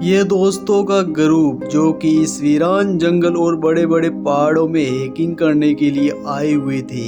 ये दोस्तों का ग्रुप जो कि इस वीरान जंगल और बड़े बड़े पहाड़ों में हैकिंग करने के लिए आए हुए थे,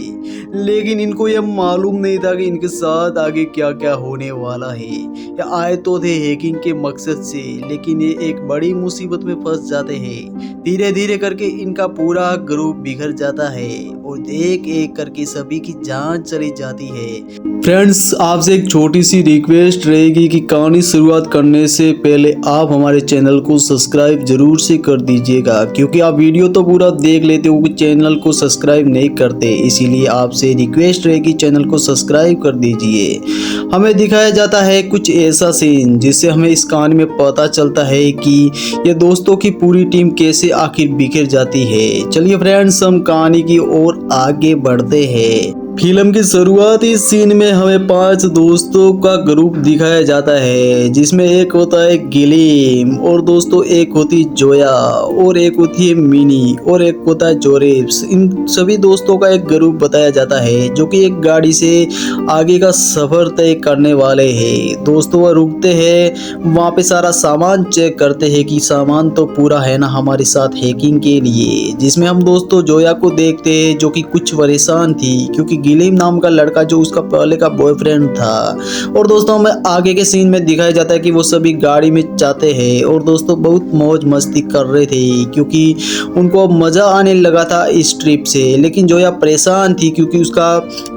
लेकिन इनको यह मालूम नहीं था कि इनके साथ आगे क्या क्या होने वाला है। ये आए तो थे हैकिंग के मकसद से, लेकिन ये एक बड़ी मुसीबत में फंस जाते हैं। धीरे धीरे करके इनका पूरा ग्रुप बिखर जाता है और एक एक करके सभी की जान चली जाती है। फ्रेंड्स, आपसे एक छोटी सी रिक्वेस्ट रहेगी कि कहानी शुरुआत करने से पहले आप हमारे चैनल को सब्सक्राइब जरूर से कर दीजिएगा, क्योंकि आप वीडियो तो पूरा देख लेते हो कि चैनल को सब्सक्राइब नहीं करते। इसीलिए आपसे रिक्वेस्ट रहेगी चैनल को सब्सक्राइब कर दीजिए। हमें दिखाया जाता है कुछ ऐसा सीन जिससे हमें इस कहानी में पता चलता है कि ये दोस्तों की पूरी टीम कैसे आखिर बिखर जाती है। चलिए फ्रेंड्स, हम कहानी की ओर आगे बढ़ते हैं। फिल्म की शुरुआती सीन में हमें 5 दोस्तों का ग्रुप दिखाया जाता है, जिसमें एक होता है गिलीम, और दोस्तों एक होती जोया, और एक होती है मिनी, और एक होता है जोरेब्स। इन सभी दोस्तों का एक ग्रुप बताया जाता है जो कि एक गाड़ी से आगे का सफर तय करने वाले हैं। दोस्तों वह रुकते हैं, वहाँ पे सारा सामान चेक करते हैं कि सामान तो पूरा है ना हमारे साथ हैकिंग के लिए। जिसमें हम दोस्तों जोया को देखते हैं जो कि कुछ परेशान थी, क्योंकि गिलीम नाम का लड़का जो उसका पहले का बॉयफ्रेंड था। और दोस्तों हमें आगे के सीन में दिखाया जाता है कि वो सभी गाड़ी में जाते हैं और दोस्तों बहुत मौज मस्ती कर रहे थे, क्योंकि उनको अब मजा आने लगा था इस ट्रिप से। लेकिन जोया परेशान थी क्योंकि उसका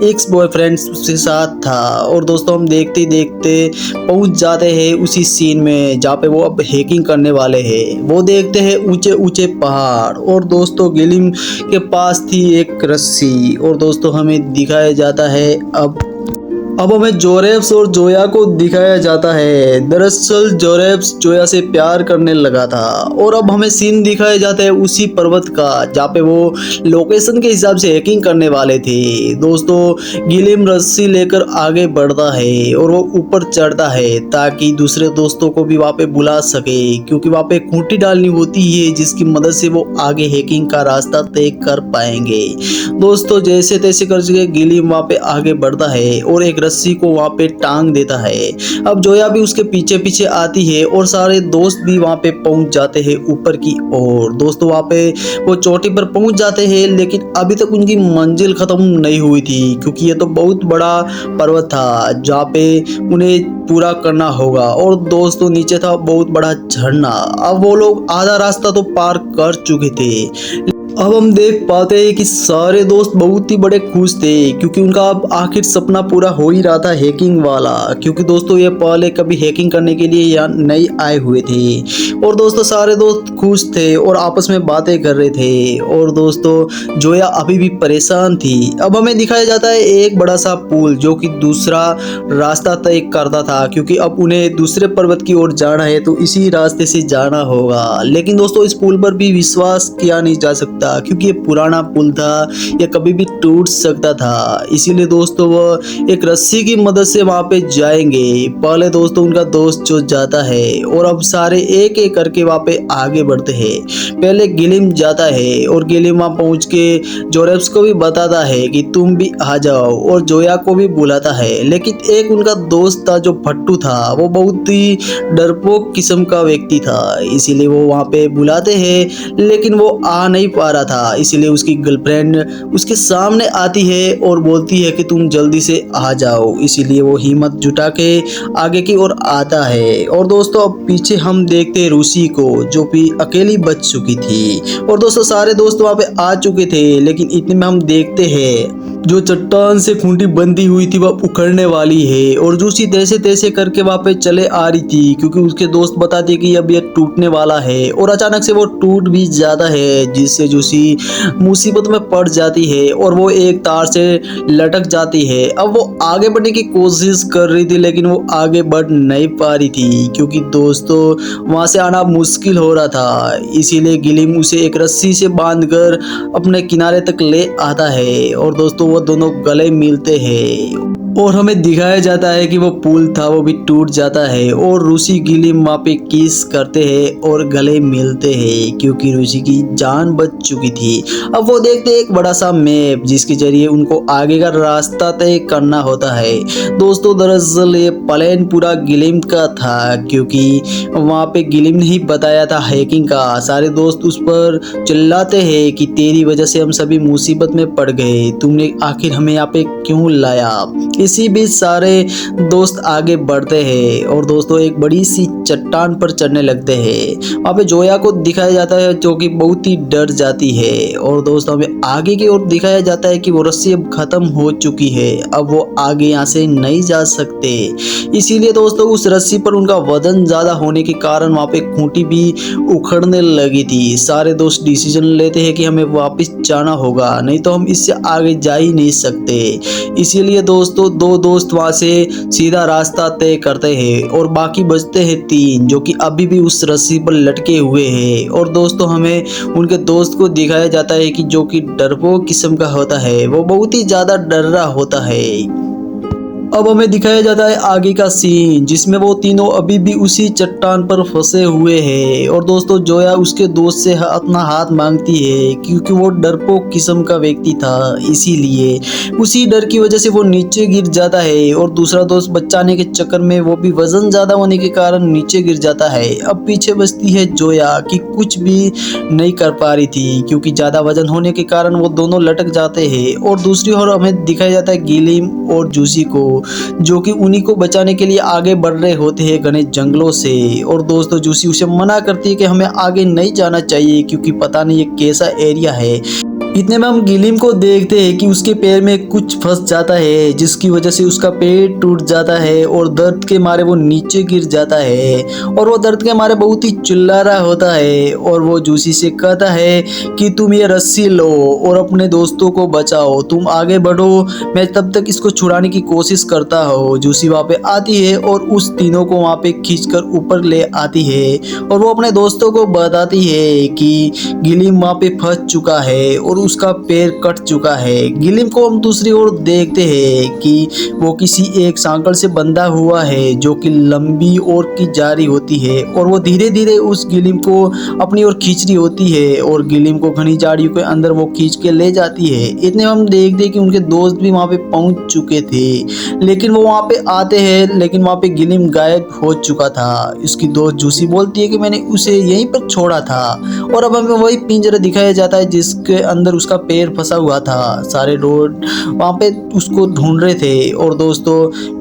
एक्स बॉयफ्रेंड उसके साथ था। और दोस्तों हम देखते देखते पहुंच जाते हैं उसी सीन में जहाँ पे वो अब हैकिंग करने वाले हैं। वो देखते हैं ऊंचे ऊंचे पहाड़, और दोस्तों गिलीम के पास थी एक रस्सी। और दोस्तों हमें दिखाया जाता है अब हमें जोरेब्स और जोया को दिखाया जाता है। दरअसल जोरेब्स जोया से प्यार करने लगा था, और अब हमें सीन दिखाया जाता है उसी पर्वत का जहाँ पे वो लोकेशन के हिसाब से हैकिंग करने वाले थे। दोस्तों गिलीम रस्सी लेकर आगे बढ़ता है और वो ऊपर चढ़ता है ताकि दूसरे दोस्तों को भी वहाँ पे बुला सके, क्योंकि वहाँ पे खूंटी डालनी होती है जिसकी मदद से वो आगे हैकिंग का रास्ता तय कर पाएंगे। दोस्तों जैसे तैसे करके गिलीम वहाँ पे आगे बढ़ता है और एक रस्सी को वहाँ पे टांग देता है। अब जोया भी उसके पीछे पीछे आती है और सारे दोस्त भी वहाँ पे पहुंच जाते हैं ऊपर की ओर। दोस्तों वहाँ पे वो चोटी पर पहुंच जाते हैं, लेकिन अभी तक उनकी मंजिल खत्म नहीं हुई थी, क्योंकि ये तो बहुत बड़ा पर्वत था जहाँ पे उन्हें पूरा करना होगा। और दोस्तों नीचे था बहुत बड़ा झरना। अब वो लोग आधा रास्ता तो पार कर चुके थे। अब हम देख पाते हैं कि सारे दोस्त बहुत ही बड़े खुश थे, क्योंकि उनका अब आखिर सपना पूरा हो ही रहा था हैकिंग वाला। क्योंकि दोस्तों ये पहले कभी हैकिंग करने के लिए यहाँ नहीं आए हुए थे। और दोस्तों सारे दोस्त खुश थे और आपस में बातें कर रहे थे। और दोस्तों जोया अभी भी परेशान थी। अब हमें दिखाया जाता है एक बड़ा सा पुल जो कि दूसरा रास्ता तय करता था, क्योंकि अब उन्हें दूसरे पर्वत की ओर जाना है तो इसी रास्ते से जाना होगा। लेकिन दोस्तों इस पुल पर भी विश्वास किया नहीं जा सकता, क्योंकि ये पुराना पुल था, ये कभी भी टूट सकता था। इसीलिए दोस्तों वो एक रस्सी की मदद से वहां पे जाएंगे। पहले दोस्तों उनका दोस्त जो जाता है और अब सारे एक एक करके वहां पे आगे बढ़ते हैं। पहले गिलीम जाता है और गिलीम वहां पहुंच के जोरेब्स को भी बताता है कि तुम भी आ जाओ, और जोया को भी बुलाता है। लेकिन एक उनका दोस्त था जो फट्टू था, वो बहुत ही डरपोक किस्म का व्यक्ति था, इसीलिए वो वहां पे बुलाते हैं लेकिन वो आ नहीं पा रहा था। इसलिए उसकी गर्लफ्रेंड उसके सामने आती है और बोलती है कि तुम जल्दी से आ जाओ। इसीलिए वो हिम्मत जुटा के आगे की ओर आता है। और दोस्तों अब पीछे हम देखते हैं रूसी को, जो भी अकेली बच चुकी थी। और दोस्तों सारे दोस्त वहाँ पे आ चुके थे, लेकिन इतने में हम देखते हैं जो चट्टान से खूंटी बंधी हुई थी वह उखड़ने वाली है। और रूसी तैसे तैसे करके वहाँ पे चले आ रही थी, क्योंकि उसके दोस्त बताते कि अब ये टूटने वाला है। और अचानक से वो टूट भी जाता है, जिससे रूसी मुसीबत में पड़ जाती है और वो एक तार से लटक जाती है। अब वो आगे बढ़ने की कोशिश कर रही थी, लेकिन वो आगे बढ़ नहीं पा रही थी, क्योंकि दोस्तों वहां से आना मुश्किल हो रहा था। इसीलिए गिलीम उसे एक रस्सी से बांधकर अपने किनारे तक ले आता है और दोस्तों वो दोनों गले मिलते हैं। और हमें दिखाया जाता है कि वो पुल था वो भी टूट जाता है और रूसी गिलिम वहाँ पे किस करते हैं और गले मिलते हैं क्योंकि रूसी की जान बच चुकी थी। अब वो देखते हैं एक बड़ा सा मैप जिसके जरिए उनको आगे का रास्ता तय करना होता है। दोस्तों दरअसल ये प्लान पूरा गिलिम का था क्योंकि वहाँ पे गिलिम ने ही बताया था हैकिंग का। सारे दोस्त उस पर चिल्लाते हैं कि तेरी वजह से हम सभी मुसीबत में पड़ गए, तुमने आखिर हमें यहाँ पे क्यों लाया। इसी बीच सारे दोस्त आगे बढ़ते हैं और दोस्तों एक बड़ी सी चट्टान पर चढ़ने लगते हैं। वहाँ पे जोया को दिखाया जाता है जो कि बहुत ही डर जाती है और दोस्तों हमें आगे की ओर दिखाया जाता है कि वो रस्सी अब खत्म हो चुकी है, अब वो आगे यहाँ से नहीं जा सकते। इसीलिए दोस्तों उस रस्सी पर उनका वजन ज्यादा होने के कारण वहाँ पे खूंटी भी उखड़ने लगी थी। सारे दोस्त डिसीजन लेते हैं कि हमें वापस जाना होगा, नहीं तो हम इससे आगे जा ही नहीं सकते। इसीलिए दोस्तों दो दोस्त वहां से सीधा रास्ता तय करते हैं और बाकी बचते हैं तीन जो कि अभी भी उस रस्सी पर लटके हुए हैं। और दोस्तों हमें उनके दोस्त को दिखाया जाता है कि जो कि डरपोक किस्म का होता है, वो बहुत ही ज्यादा डर रहा होता है। अब हमें दिखाया जाता है आगे का सीन जिसमें वो तीनों अभी भी उसी चट्टान पर फंसे हुए हैं और दोस्तों जोया उसके दोस्त से अपना हाथ मांगती है क्योंकि वो डरपोक किस्म का व्यक्ति था, इसीलिए उसी डर की वजह से वो नीचे गिर जाता है और दूसरा दोस्त बचाने के चक्कर में वो भी वजन ज्यादा होने के कारण नीचे गिर जाता है। अब पीछे बचती है जोया कि कुछ भी नहीं कर पा रही थी क्योंकि ज्यादा वजन होने के कारण वो दोनों लटक जाते हैं। और दूसरी ओर हमें दिखाया जाता है गिलिम और जूसी को जो कि उन्हीं को बचाने के लिए आगे बढ़ रहे होते हैं घने जंगलों से। और दोस्तों जूसी उसे मना करती है कि हमें आगे नहीं जाना चाहिए क्योंकि पता नहीं ये कैसा एरिया है। इतने में हम गिलिम को देखते हैं कि उसके पैर में कुछ फंस जाता है जिसकी वजह से उसका पैर टूट जाता है और दर्द के मारे वो नीचे गिर जाता है और वो दर्द के मारे बहुत ही चिल्ला रहा होता है। और वो जूसी से कहता है कि तुम ये रस्सी लो और अपने दोस्तों को बचाओ, तुम आगे बढ़ो, मैं तब तक इसको छुड़ाने की कोशिश करता हूँ। जूसी वहाँ पे आती है और उस तीनों को वहाँ पे खींचकर ऊपर ले आती है और वो अपने दोस्तों को बताती है कि गिलिम वहाँ पे फंस चुका है और उसका पैर कट चुका है। गिलिम को हम दूसरी ओर देखते हैं कि वो किसी एक सांकल से बंधा हुआ है जो कि लंबी और की जारी होती है और वो धीरे धीरे उस गिलिम को अपनी ओर खींच रही होती है और गिलिम को घनी झाड़ियों के अंदर वो खींच के ले जाती है। इतने हम देखते हैं कि उनके दोस्त भी वहाँ पे पहुंच चुके थे, लेकिन वो वहाँ पे आते हैं लेकिन वहाँ पे गिलिम गायब हो चुका था। उसकी दोस्त जूसी बोलती है कि मैंने उसे यहीं पर छोड़ा था और अब हमें वही पिंजरा दिखाया जाता है जिसके अंदर उसका पैर फंसा हुआ था। सारे लोग वहाँ पे उसको ढूंढ रहे थे और दोस्तों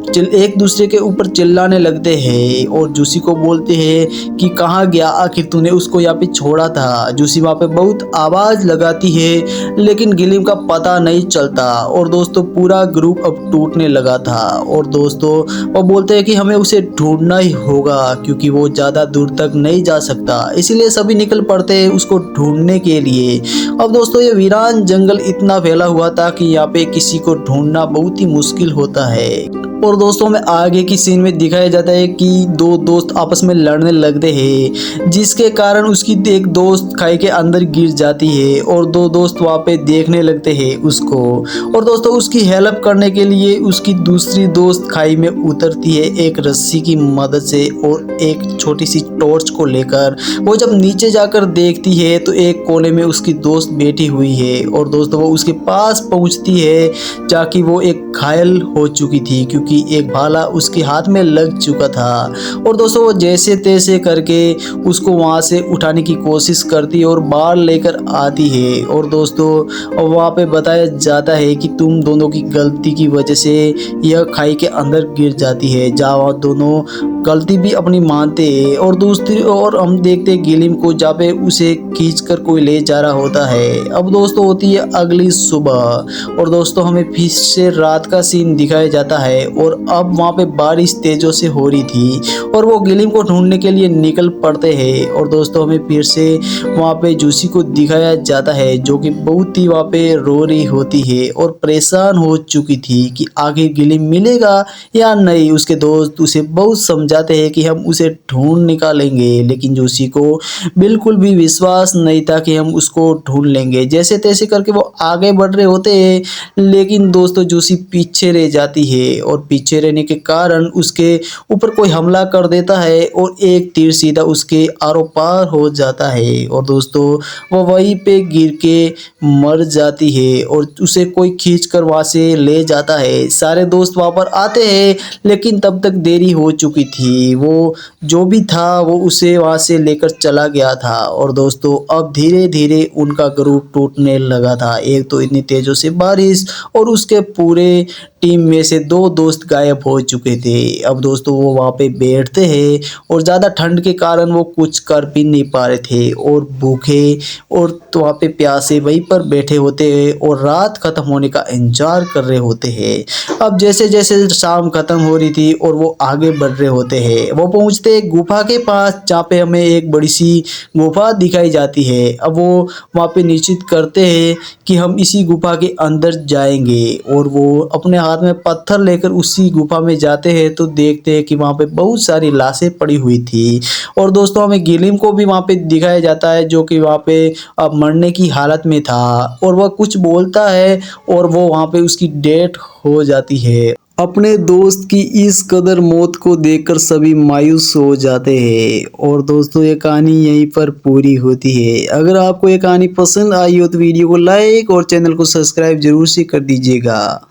एक दूसरे के ऊपर चिल्लाने लगते हैं और जूसी को बोलते हैं कि कहाँ गया, आखिर तूने उसको यहाँ पे छोड़ा था। जूसी वहाँ पे बहुत आवाज लगाती है लेकिन गिलिम का पता नहीं चलता और दोस्तों पूरा ग्रुप अब टूटने लगा था। और दोस्तों वो बोलते हैं कि हमें उसे ढूंढना ही होगा क्योंकि वो ज़्यादा दूर तक नहीं जा सकता, इसीलिए सभी निकल पड़ते हैं उसको ढूंढने के लिए। अब दोस्तों ये वीरान जंगल इतना फैला हुआ था कि यहाँ पे किसी को ढूंढना बहुत ही मुश्किल होता है। और दोस्तों में आगे की सीन में दिखाया जाता है कि दो दोस्त आपस में लड़ने लगते हैं जिसके कारण उसकी एक दोस्त खाई के अंदर गिर जाती है और दो दोस्त वहाँ पे देखने लगते हैं उसको। और दोस्तों उसकी हेल्प करने के लिए उसकी दूसरी दोस्त खाई में उतरती है एक रस्सी की मदद से और एक छोटी सी टॉर्च को लेकर। वो जब नीचे जाकर देखती है तो एक कोने में उसकी दोस्त बैठी हुई है और दोस्तों वो उसके पास पहुँचती है जाकि वो एक घायल हो चुकी थी क्योंकि एक भाला उसके हाथ में लग चुका था। और दोस्तों वो जैसे तैसे करके उसको वहां से उठाने की कोशिश करती है और बाहर लेकर आती है। और दोस्तों वहां पे बताया जाता है कि तुम दोनों की गलती की वजह से यह खाई के अंदर गिर जाती है, जहाँ दोनों गलती भी अपनी मानते हैं। और दूसरी ओर हम देखते हैं गिलिम को जहाँ पे उसे खींच कर कोई ले जा रहा होता है। अब दोस्तों होती है अगली सुबह और दोस्तों हमें फिर से रात का सीन दिखाया जाता है और अब वहाँ पे बारिश तेजों से हो रही थी और वो गिलिम को ढूंढने के लिए निकल पड़ते हैं। और दोस्तों हमें फिर से वहाँ पे जूसी को दिखाया जाता है जो कि बहुत ही वहाँ पे रो रही होती है और परेशान हो चुकी थी कि आखिर गिलिम मिलेगा या नहीं। उसके दोस्त उसे बहुत समझाते हैं कि हम उसे ढूंढ निकालेंगे, लेकिन जूसी को बिल्कुल भी विश्वास नहीं था कि हम उसको ढूंढ लेंगे। जैसे तैसे करके वो आगे बढ़ रहे होते हैं, लेकिन दोस्तों जूसी पीछे रह जाती है और पीछे रहने के कारण उसके ऊपर कोई हमला कर देता है और एक तीर सीधा उसके आरो पार हो जाता है और दोस्तों वो वहीं पे गिर के मर जाती है और उसे कोई खींच कर वहाँ से ले जाता है। सारे दोस्त वहाँ पर आते हैं, लेकिन तब तक देरी हो चुकी थी। वो जो भी था वो उसे वहाँ से लेकर चला गया था और दोस्तों अब धीरे धीरे उनका ग्रुप टूटने लगा था। एक तो इतनी तेजों से बारिश और उसके पूरे टीम में से 2 दोस्त गायब हो चुके थे। अब दोस्तों वो वहाँ पे बैठते हैं और ज़्यादा ठंड के कारण वो कुछ कर भी नहीं पा रहे थे और भूखे और तो वहाँ पे प्यासे वहीं पर बैठे होते हैं और रात ख़त्म होने का इंतजार कर रहे होते हैं। अब जैसे जैसे शाम ख़त्म हो रही थी और वो आगे बढ़ रहे होते हैं, वो पहुँचते एक गुफा के पास जहाँ पे हमें एक बड़ी सी गुफा दिखाई जाती है। अब वो वहाँ पे निश्चित करते हैं कि हम इसी गुफा के अंदर जाएंगे और वो अपने हाथ में पत्थर लेकर उसी गुफा में जाते हैं तो देखते हैं कि वहाँ पे बहुत सारी लाशें पड़ी हुई थी। और दोस्तों हमें गिलिम को भी वहाँ पे दिखाया जाता है जो कि वहाँ पे अब मरने की हालत में था और वह कुछ बोलता है और वो वहाँ पे उसकी डेथ हो जाती है। अपने दोस्त की इस कदर मौत को देखकर सभी मायूस हो जाते हैं और दोस्तों ये कहानी यहीं पर पूरी होती है। अगर आपको ये कहानी पसंद आई हो तो वीडियो को लाइक और चैनल को सब्सक्राइब जरूर से कर दीजिएगा।